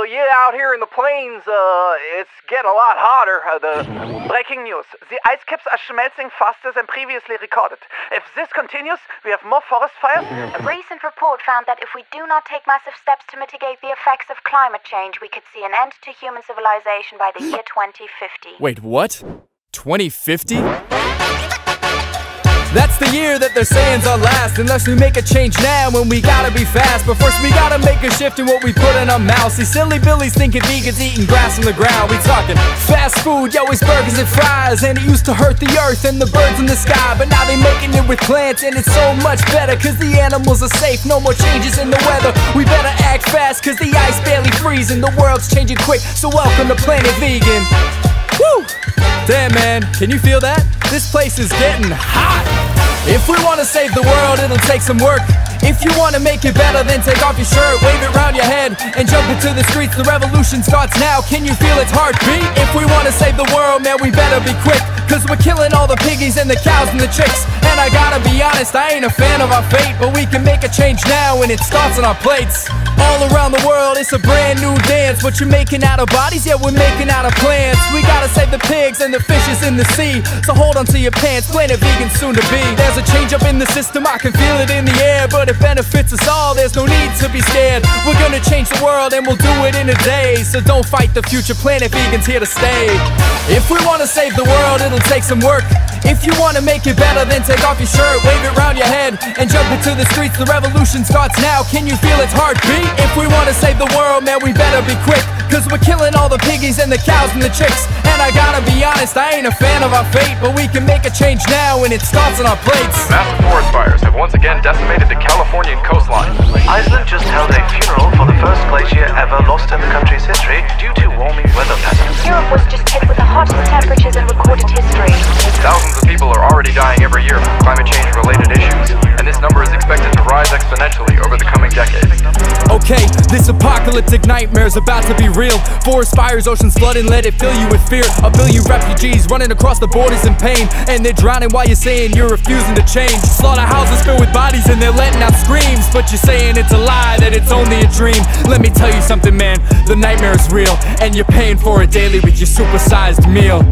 Yeah, out here in the plains, it's getting a lot hotter. Breaking news. The ice caps are melting faster than previously recorded. If this continues, we have more forest fires. A recent report found that if we do not take massive steps to mitigate the effects of climate change, we could see an end to human civilization by the year 2050. Wait, what? 2050? That's the year that they're saying's our last, unless we make a change now when we gotta be fast. But first we gotta make a shift in what we put in our mouths. These silly billies thinking vegans eating grass on the ground. We talking fast food, yo, it's burgers and fries. And it used to hurt the earth and the birds in the sky, but now they making it with plants, and it's so much better, cause the animals are safe. No more changes in the weather. We better act fast, cause the ice barely freezing. The world's changing quick, so welcome to Planet Vegan. Woo! Damn, man, can you feel that? This place is getting hot. If we wanna save the world, it'll take some work. If you wanna make it better, then take off your shirt, wave it round your head, and jump into the streets. The revolution starts now, can you feel its heartbeat? If we wanna save the world, man, we better be quick, cause we're killing all the piggies and the cows and the chicks. And I gotta be honest, I ain't a fan of our fate, but we can make a change now, and it starts on our plates. All around the world, it's a brand new dance. What you're making out of bodies, yeah, we're making out of plants. We gotta save the pigs and the fishes in the sea, so hold on to your pants, Planet Vegan soon to be. There's a change up in the system, I can feel it in the air, but it benefits us all, there's no need to be scared. We're gonna change the world and we'll do it in a day, so don't fight the future, Planet Vegan's here to stay. If we wanna save the world, it'll take some work. If you wanna make it better, then take off your shirt, wave it round your head, and jump into the streets. The revolution starts now, can you feel its heartbeat? If we wanna save the world, man, we better be quick, cause we're killing all the piggies and the cows and the chicks. And I gotta be honest, I ain't a fan of our fate, but we can make a change now, and it starts on our plates. Massive forest fires have once again decimated the Californian coastline. Iceland just held a funeral for the first glacier ever lost in the country's history due to warming weather patterns. Europe was just hit with the hottest temperatures in recorded history. Thousands of people are already dying every year from climate change related issues, and this number is expected to rise exponentially over the coming decade. Okay, this apocalyptic nightmare is about to be real. Forest fires, oceans flooding, let it fill you with fear. A billion refugees running across the borders in pain, and they're drowning while you're saying you're refusing to change. Slaughterhouses filled with bodies and they're letting out screams, but you're saying it's a lie, that it's only a dream. Let me tell you something, man, the nightmare is real, and you're paying for it daily with your supersized meal.